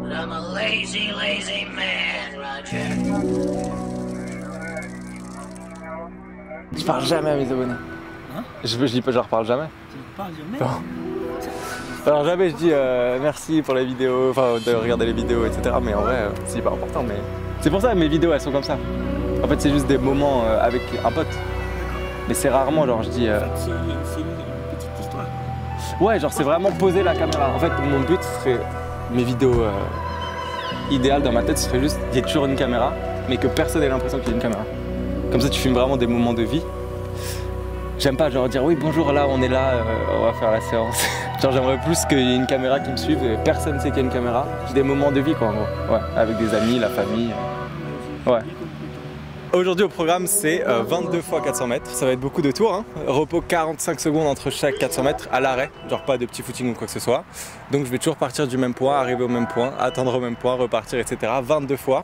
I'm a lazy, lazy man, Roger. Je parle jamais à mes abonnés. Hein? Je dis pas, je leur parle jamais. Tu parles jamais? Non. Alors jamais je dis merci pour la vidéo, enfin de regarder les vidéos, etc. Mais en vrai, c'est hyper important. Mais c'est pour ça que mes vidéos elles sont comme ça. En fait, c'est juste des moments avec un pote. Mais c'est rarement genre je dis. En fait, c'est une petite histoire. Ouais, genre c'est vraiment poser la caméra. En fait, mon but ce serait mes vidéos idéales dans ma tête, ce serait juste qu'il y ait toujours une caméra, mais que personne ait l'impression qu'il y a une caméra. Comme ça, tu filmes vraiment des moments de vie. J'aime pas genre dire oui bonjour là on est là, on va faire la séance. Genre j'aimerais plus qu'il y ait une caméra qui me suive et personne sait qu'il y a une caméra. J'ai des moments de vie quoi en gros. Ouais, avec des amis, la famille. Ouais. Aujourd'hui au programme c'est 22 x 400 mètres. Ça va être beaucoup de tours. Hein. Repos 45 secondes entre chaque 400 mètres à l'arrêt. Genre pas de petit footing ou quoi que ce soit. Donc je vais toujours partir du même point, arriver au même point, atteindre au même point, repartir etc. 22 fois.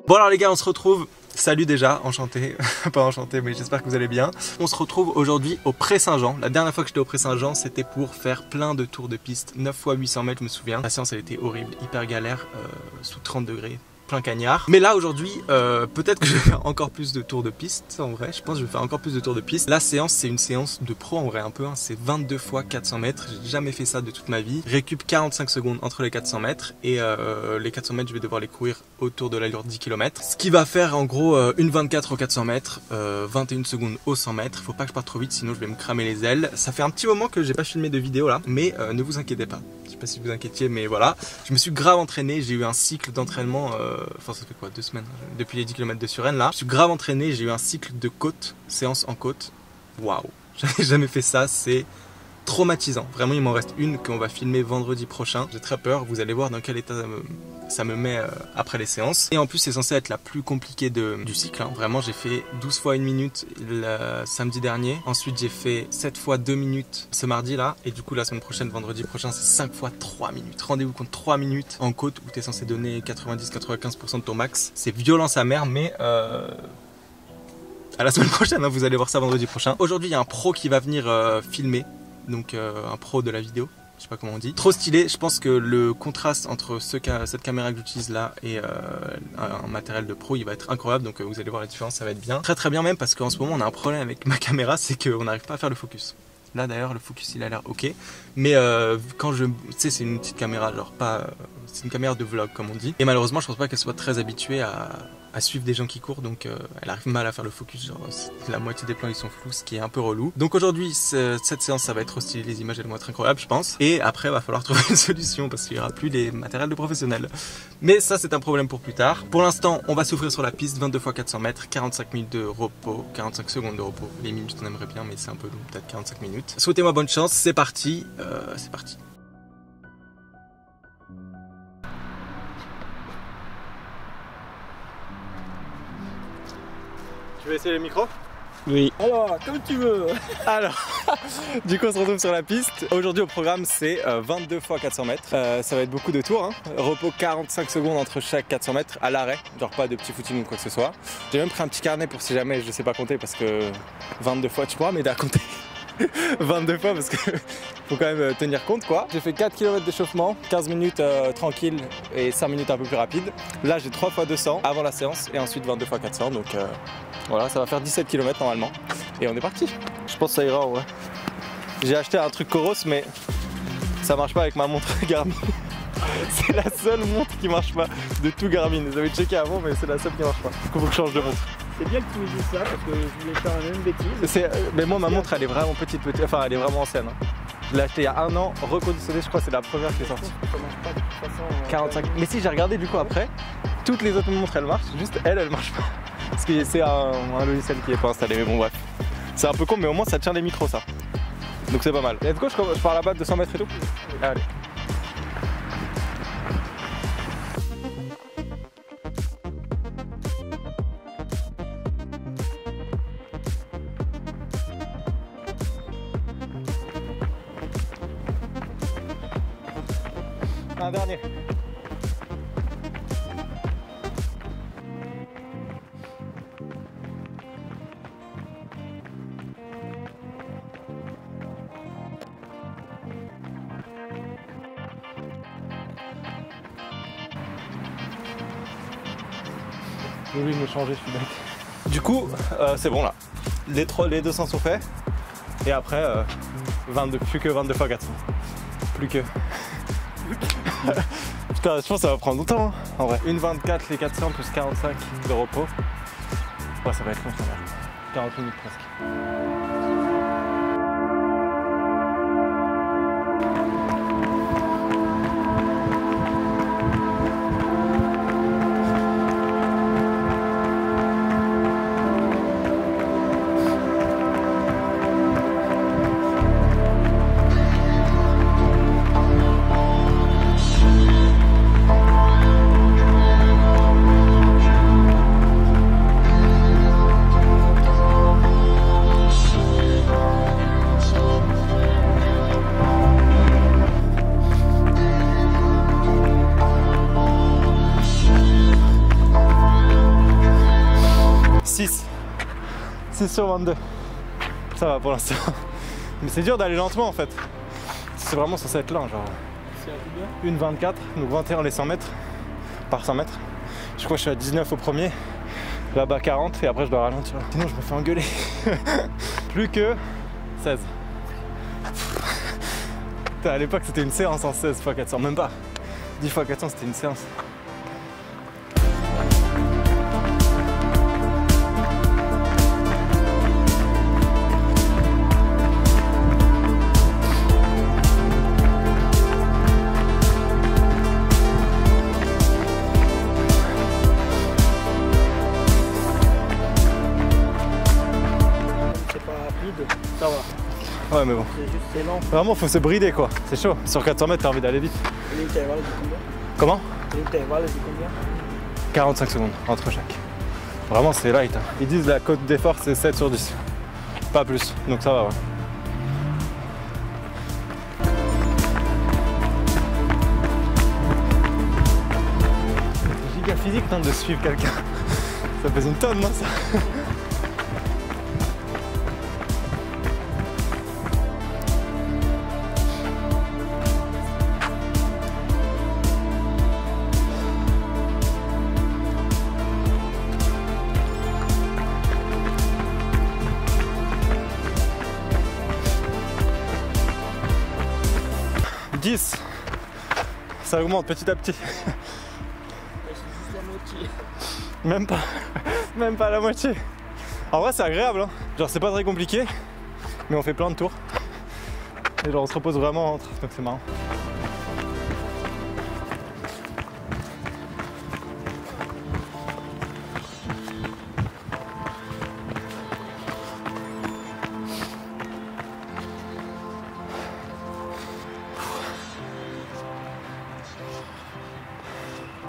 Bon alors les gars on se retrouve, salut déjà, enchanté, pas enchanté mais j'espère que vous allez bien. On se retrouve aujourd'hui au Pré-Saint-Jean. La dernière fois que j'étais au Pré-Saint-Jean c'était pour faire plein de tours de piste, 9 x 800 mètres je me souviens. La séance elle était horrible, hyper galère, sous 30 degrés. Plein cagnard. Mais là aujourd'hui, peut-être que je vais faire encore plus de tours de piste en vrai. Je pense que je vais faire encore plus de tours de piste. La séance, c'est une séance de pro en vrai un peu. Hein. C'est 22 x 400 mètres. J'ai jamais fait ça de toute ma vie. Récup 45 secondes entre les 400 mètres. Et les 400 mètres, je vais devoir les courir autour de l'allure 10 km. Ce qui va faire en gros une 24 aux 400 mètres, 21 secondes aux 100 mètres. Faut pas que je parte trop vite, sinon je vais me cramer les ailes. Ça fait un petit moment que j'ai pas filmé de vidéo là. Mais ne vous inquiétez pas. Je sais pas si vous inquiétiez, mais voilà. Je me suis grave entraîné. J'ai eu un cycle d'entraînement. Enfin, ça fait quoi, 2 semaines depuis les 10 km de Suresnes là. Je suis grave entraîné, j'ai eu un cycle de côte, séance en côte. Waouh, j'avais jamais fait ça, c'est traumatisant. Vraiment, il m'en reste une qu'on va filmer vendredi prochain. J'ai très peur, vous allez voir dans quel état ça me met après les séances. Et en plus, c'est censé être la plus compliquée du cycle. Hein. Vraiment, j'ai fait 12 fois 1 minute le samedi dernier. Ensuite, j'ai fait 7 fois 2 minutes ce mardi là. Et du coup, la semaine prochaine, vendredi prochain, c'est 5 fois 3 minutes. Rendez-vous compte 3 minutes en côte où tu es censé donner 90-95% de ton max. C'est violent sa mère, mais à la semaine prochaine, hein, vous allez voir ça vendredi prochain. Aujourd'hui, il y a un pro qui va venir filmer. Donc un pro de la vidéo, je sais pas comment on dit. Trop stylé, je pense que le contraste entre cette caméra que j'utilise là et un matériel de pro, il va être incroyable. Donc vous allez voir la différence, ça va être bien. Très très bien même parce qu'en ce moment on a un problème avec ma caméra, c'est qu'on n'arrive pas à faire le focus. Là d'ailleurs le focus il a l'air ok. Mais quand tu sais c'est une petite caméra, genre pas... c'est une caméra de vlog comme on dit. Et malheureusement je pense pas qu'elle soit très habituée à suivre des gens qui courent. Donc elle arrive mal à faire le focus. Genre la moitié des plans ils sont flous, ce qui est un peu relou. Donc aujourd'hui cette séance ça va être trop stylé. Les images elles vont être incroyables je pense. Et après il va falloir trouver une solution parce qu'il n'y aura plus les matériels de professionnels. Mais ça c'est un problème pour plus tard. Pour l'instant on va souffrir sur la piste. 22 x 400 mètres, 45 minutes de repos, 45 secondes de repos. Les minutes on aimerait bien mais c'est un peu long, peut-être 45 minutes. Souhaitez-moi bonne chance, c'est parti. C'est parti. Tu veux essayer le micro? Oui. Alors, comme tu veux. Alors, du coup on se retrouve sur la piste. Aujourd'hui au programme c'est 22 x 400 mètres. Ça va être beaucoup de tours. Hein. Repos 45 secondes entre chaque 400 mètres à l'arrêt. Genre pas de petit footing ou quoi que ce soit. J'ai même pris un petit carnet pour si jamais je sais pas compter parce que 22 fois tu pourras m'aider à compter. 22 fois parce que faut quand même tenir compte quoi. J'ai fait 4 km d'échauffement, 15 minutes tranquille et 5 minutes un peu plus rapide. Là j'ai 3 x 200 avant la séance et ensuite 22 x 400 donc voilà ça va faire 17 km normalement et on est parti. Je pense que ça ira en vrai. J'ai acheté un truc Coros mais ça marche pas avec ma montre Garmin. C'est la seule montre qui marche pas de tout Garmin. J'avais checké avant mais c'est la seule qui marche pas. Du coup faut que je change de montre. C'est bien que tu me dises ça parce que je voulais faire la même bêtise. Mais moi ma montre elle est vraiment petite, enfin elle est vraiment ancienne. Hein. Je l'ai acheté il y a 1 an, reconditionnée, je crois que c'est la première qui est sortie. Ça marche pas de toute façon. 45. Mais si j'ai regardé du coup après, toutes les autres montres elles marchent, juste elle marche pas. Parce que c'est un logiciel qui est pas installé, mais bon bref. C'est un peu con mais au moins ça tient les micros ça. Donc c'est pas mal. Let's go, je pars là-bas de 200 mètres et tout. Allez. Un dernier. J'ai oublié de me changer, je suis bête. Du coup, c'est bon là. Les 200 sont faits. Et après, 22, plus que 22 fois 400. Plus que. Putain, je pense que ça va prendre longtemps hein, en vrai. 1,24 les 400 plus 45 de repos. Ouais, ça va être long ça va. 40 minutes presque. « 6 sur 22, ça va pour l'instant. Mais c'est dur d'aller lentement en fait. C'est vraiment censé être lent, genre. C'est 1,24, donc 21 les 100 mètres par 100 mètres. Je crois que je suis à 19 au premier, là-bas 40 et après je dois ralentir. Sinon je me fais engueuler. Plus que 16. Putain, à l'époque c'était une séance en 16 x 400, même pas. 10 x 400 c'était une séance. Ça va. Ouais mais bon. C'est lent. Vraiment faut se brider quoi, c'est chaud. Sur 400 mètres t'as envie d'aller vite. L'intervalle c'est combien? Comment? L'intervalle c'est combien? 45 secondes entre chaque. Vraiment c'est light hein. Ils disent la cote d'effort c'est 7 sur 10. Pas plus, donc ça va ouais. C'est giga physique tente de suivre quelqu'un. Ça pèse une tonne non ça. Ça augmente petit à petit. Même pas la moitié. En vrai c'est agréable hein. Genre c'est pas très compliqué, mais on fait plein de tours. Et genre on se repose vraiment entre, donc c'est marrant.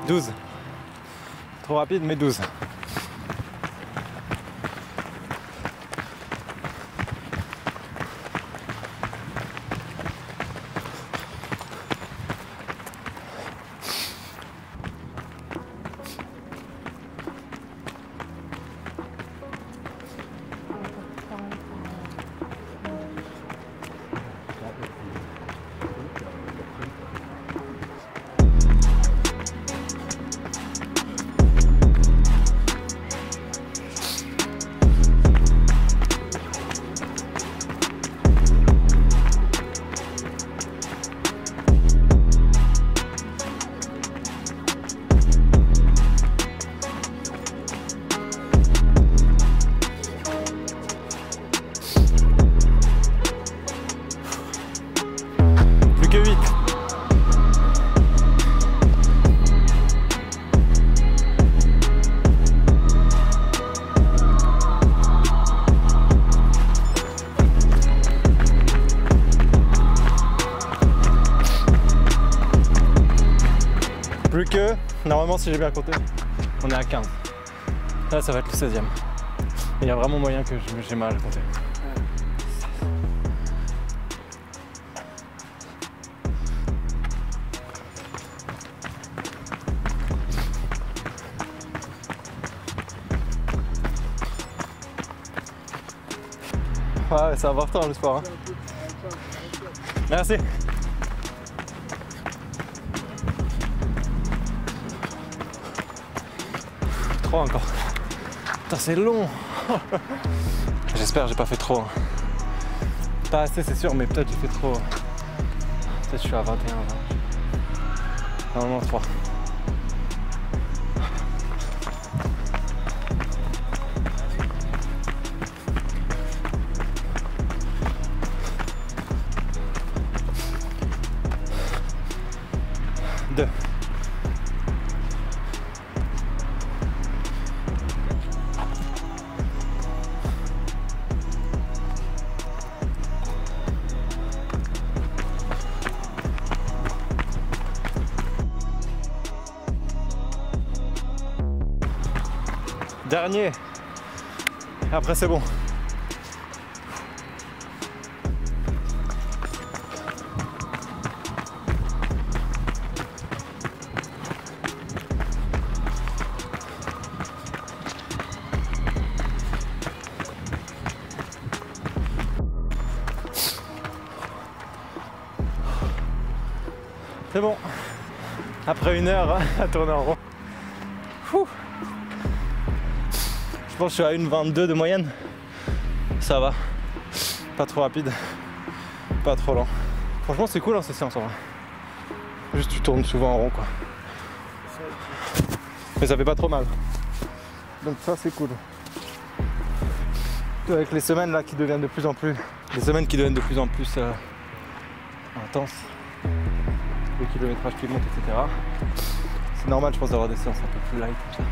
« 12. Trop rapide, mais 12. Plus que, normalement si j'ai bien compté, on est à 15. Là ça va être le 16e. Il y a vraiment moyen que j'ai mal compté. Ouais, c'est important le sport. Hein. Merci. 3 encore. Putain, c'est long. J'espère que j'ai pas fait trop. Hein. Pas assez, c'est sûr, mais peut-être j'ai fait trop. Peut-être je suis à 21. 20. Normalement 3. Dernier. Après c'est bon. C'est bon. Après 1 heure à tourner en rond. Ouh. Je pense que je suis à 1,22 de moyenne. Ça va. Pas trop rapide. Pas trop lent. Franchement c'est cool hein, ces séances en vrai. Juste tu tournes souvent en rond quoi. Mais ça fait pas trop mal. Donc ça c'est cool. Avec les semaines là qui deviennent de plus en plus. Les semaines qui deviennent de plus en plus intenses. Le kilométrage qui monte, etc. C'est normal je pense d'avoir des séances un peu plus light comme ça.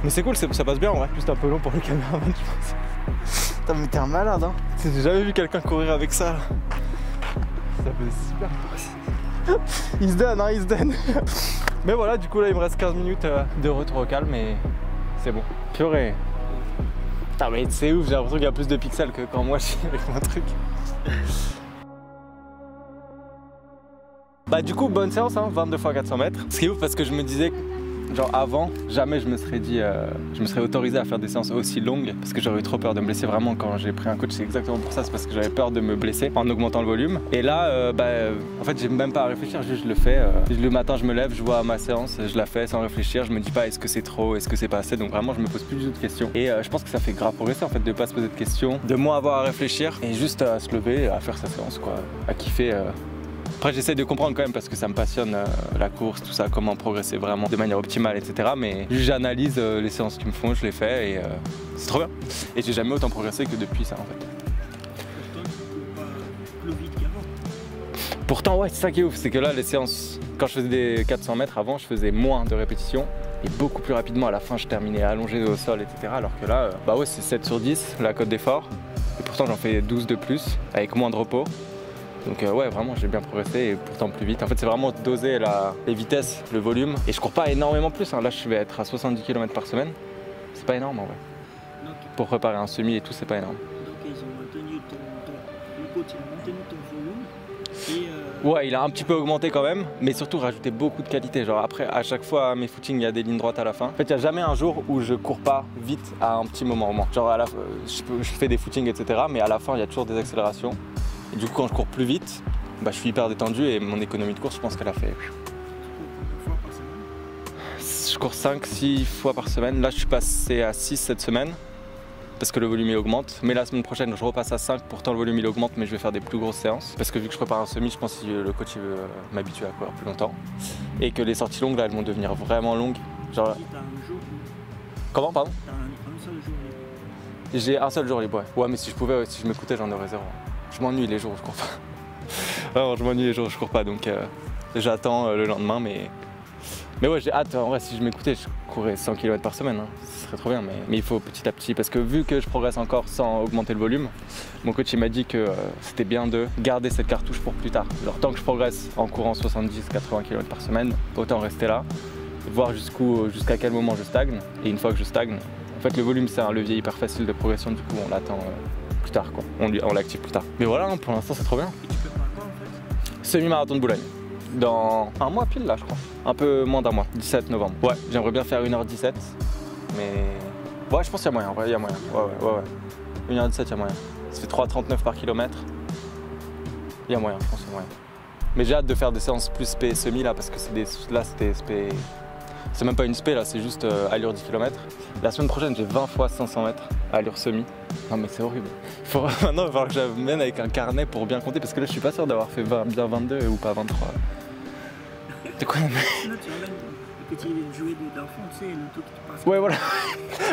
Mais c'est cool, ça passe bien en vrai. Juste un peu long pour le caméraman je pense. Putain mais t'es un malade hein. J'ai jamais vu quelqu'un courir avec ça là. Ça fait super. Il se donne hein, il se donne. Mais voilà du coup là il me reste 15 minutes de retour au calme et c'est bon. Purée. Putain mais c'est ouf, j'ai l'impression qu'il y a plus de pixels que quand moi je suis avec mon truc. Bah du coup bonne séance hein, 22 x 400 mètres. Ce qui est ouf parce que je me disais genre avant, jamais je me serais dit, je me serais autorisé à faire des séances aussi longues parce que j'aurais eu trop peur de me blesser. Vraiment quand j'ai pris un coach c'est exactement pour ça, c'est parce que j'avais peur de me blesser en augmentant le volume. Et là en fait j'ai même pas à réfléchir, juste je le fais. Le matin je me lève, je vois ma séance, je la fais sans réfléchir, je me dis pas est-ce que c'est trop, est-ce que c'est pas assez, donc vraiment je me pose plus du tout de questions. Et je pense que ça fait grave progresser en fait de pas se poser de questions, de moins avoir à réfléchir et juste à se lever, à faire sa séance quoi, à kiffer. Après j'essaie de comprendre quand même parce que ça me passionne la course, tout ça, comment progresser vraiment de manière optimale, etc. Mais j'analyse les séances qui me font, je les fais et c'est trop bien. Et j'ai jamais autant progressé que depuis ça en fait. Pourtant ouais, c'est ça qui est ouf, c'est que là les séances, quand je faisais des 400 mètres avant, je faisais moins de répétitions et beaucoup plus rapidement. À la fin je terminais allongé au sol, etc. Alors que là, bah ouais c'est 7 sur 10 la cote d'effort. Et pourtant j'en fais 12 de plus avec moins de repos. Donc ouais vraiment j'ai bien progressé et pourtant plus vite. En fait c'est vraiment doser les vitesses, le volume. Et je cours pas énormément plus, hein. Là je vais être à 70 km par semaine. C'est pas énorme en vrai. Donc, pour préparer un semi et tout c'est pas énorme. Donc ils ont maintenu le coach il a maintenu ton volume et ouais il a un petit peu augmenté quand même, mais surtout rajouté beaucoup de qualité. Genre après à chaque fois mes footings il y a des lignes droites à la fin. En fait il n'y a jamais un jour où je cours pas vite à un petit moment au moins. Genre je fais des footings etc. mais à la fin il y a toujours des accélérations. Et du coup quand je cours plus vite, bah, je suis hyper détendu et mon économie de course je pense qu'elle a fait. Je cours 5-6 fois par semaine. Là je suis passé à 6 cette semaine parce que le volume il augmente. Mais la semaine prochaine je repasse à 5, pourtant le volume il augmente mais je vais faire des plus grosses séances. Parce que vu que je prépare un semi, je pense que le coach il veut m'habituer à courir plus longtemps. Et que les sorties longues là elles vont devenir vraiment longues. Genre... t'as un jour. Comment pardon? T'as un seul jour. J'ai un seul jour libre, ouais. Ouais mais si je pouvais, si je m'écoutais j'en aurais 0. Je m'ennuie les jours où je cours pas. Alors je m'ennuie les jours où je cours pas donc j'attends le lendemain mais ouais j'ai hâte en vrai si je m'écoutais je courir 100 km par semaine, hein. Ce serait trop bien, mais il faut petit à petit, parce que vu que je progresse encore sans augmenter le volume, mon coach il m'a dit que c'était bien de garder cette cartouche pour plus tard. Genre tant que je progresse en courant 70-80 km par semaine, autant rester là, voir jusqu'à quel moment je stagne, et une fois que je stagne, en fait le volume c'est un levier hyper facile de progression, du coup on l'attend plus tard, quoi. On l'active plus tard. Mais voilà, hein, pour l'instant c'est trop bien. Et tu prépares quoi en fait? Semi-marathon de Boulogne. Dans un mois pile là je crois. Un peu moins d'un mois, 17 novembre. Ouais, j'aimerais bien faire 1h17. Mais. Ouais, je pense qu'il y a moyen, il y a moyen. Ouais. 1h17, il y a moyen. Ça fait 3,39 par kilomètre. Il y a moyen, je pense qu'il y a moyen. Mais j'ai hâte de faire des séances plus SP semi là parce que là c'était SP. C'est même pas une SP là, c'est juste allure 10 km. La semaine prochaine j'ai 20 fois 500 mètres allure semi. Non mais c'est horrible. Maintenant il va falloir que j'amène avec un carnet pour bien compter parce que là je suis pas sûr d'avoir fait bien 22 ou pas 23. C'est quoi? Sinon tu ramènes le petit jouet d'enfant, tu sais, le truc qui te passe. Ouais voilà.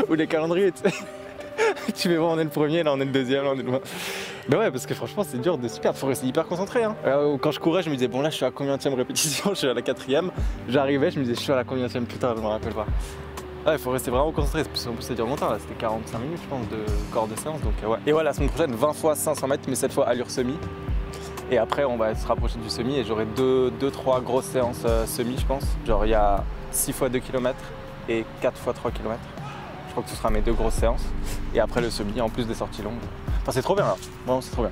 Ou les calendriers, tu sais. Tu fais voir, on est le premier, là on est le deuxième, là on est le... Mais ouais, parce que franchement c'est dur de se perdre, faut rester hyper concentré, hein. Quand je courais je me disais bon là je suis à combienième répétition, je suis à la 4e. J'arrivais, je me disais je suis à la combienième plus tard, je me rappelle pas. Ouais, il faut rester vraiment concentré, parce qu'en plus ça dure longtemps là, c'était 45 minutes je pense de corps de séance, donc ouais. Et ouais, la semaine prochaine 20 fois 500 mètres, mais cette fois allure semi. Et après on va se rapprocher du semi et j'aurai 2-3 grosses séances semi je pense. Genre il y a 6 fois 2 km et 4 fois 3 km. Je crois que ce sera mes 2 grosses séances. Et après le semi en plus des sorties longues. Enfin c'est trop bien là, vraiment c'est trop bien.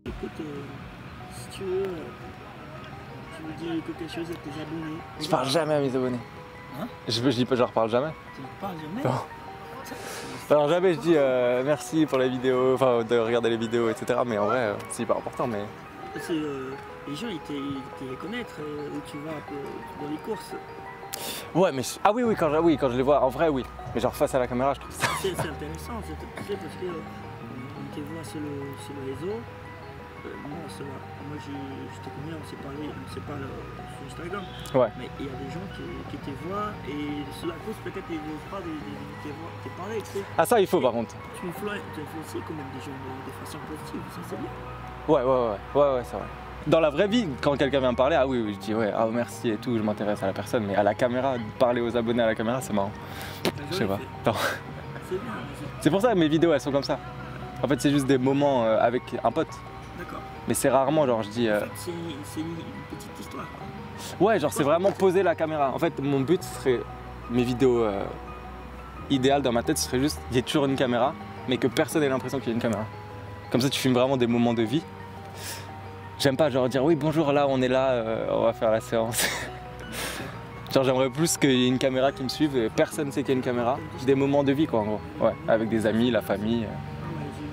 Écoute, si tu veux dire quelque chose à tes abonnés. Je parle jamais à mes abonnés. Hein? Je dis pas, je leur parle jamais. Tu ne parles jamais? Non. Alors jamais je dis merci pour la vidéo, enfin de regarder les vidéos, etc. Mais en vrai c'est hyper important. Mais Parce que les gens ils te reconnaissent où tu vas dans les courses. ouais, mais ah oui quand je les vois en vrai oui. Mais genre face à la caméra je trouve ça. C'est intéressant, tu sais, parce que on te voit sur le réseau. Moi je te connais, on s'est parlé sur Instagram. Ouais. Mais il y a des gens qui te voient et sur la course peut-être ils n'osent pas te parler, tu sais. Ah ça il faut par contre. Tu influences quand même des gens de façon positive, ça c'est bien. Ouais, c'est vrai. Dans la vraie vie, quand quelqu'un vient me parler, ah oui, je dis ouais, ah merci et tout, je m'intéresse à la personne, mais à la caméra, parler aux abonnés à la caméra, c'est marrant. Je sais pas. Non. C'est bien. C'est pour ça que mes vidéos elles sont comme ça. En fait, c'est juste des moments avec un pote. D'accord. Mais c'est rarement genre je dis. En fait, c'est une petite histoire. Quoi. Ouais, genre c'est vraiment poser la caméra. En fait, mon but serait mes vidéos idéales dans ma tête, ce serait juste il y a toujours une caméra, mais que personne ait l'impression qu'il y a une caméra. Comme ça, tu filmes vraiment des moments de vie. J'aime pas genre dire oui bonjour là on est là, on va faire la séance. Genre j'aimerais plus qu'il y ait une caméra qui me suive et personne ne sait qu'il y a une caméra. Des moments de vie quoi en gros. Ouais, avec des amis, la famille.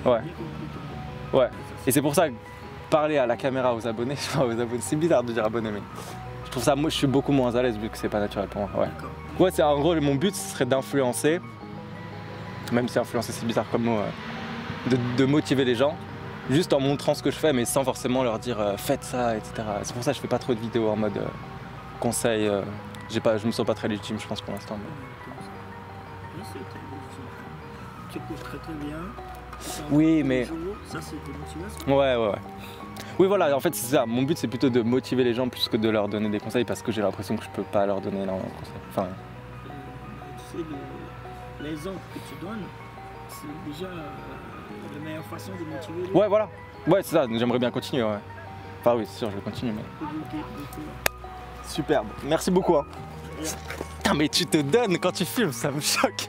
Ouais. Ouais. Et c'est pour ça que parler à la caméra aux abonnés, c'est bizarre de dire abonnés mais je trouve ça, moi je suis beaucoup moins à l'aise vu que c'est pas naturel pour moi. Ouais. Ouais c'est en gros mon but ce serait d'influencer, même si influencer c'est bizarre comme mot, de motiver les gens. Juste en montrant ce que je fais, mais sans forcément leur dire faites ça, etc. C'est pour ça que je fais pas trop de vidéos en mode conseil. Je me sens pas très légitime, je pense, pour l'instant. Mais... Tu cours très très bien. Oui, mais. Ça, c'est de motivation. Ouais. Oui, voilà, en fait, c'est ça. Mon but, c'est plutôt de motiver les gens plus que de leur donner des conseils parce que j'ai l'impression que je peux pas leur donner énormément de conseils. Enfin. Tu sais, l'exemple que tu donnes, c'est déjà. La meilleure façon de motiver les gens. Ouais, voilà. Ouais, c'est ça. J'aimerais bien continuer, ouais. Enfin, oui, c'est sûr, je vais continuer, mais. Superbe. Merci beaucoup, hein. Putain, mais tu te donnes quand tu filmes, ça me choque.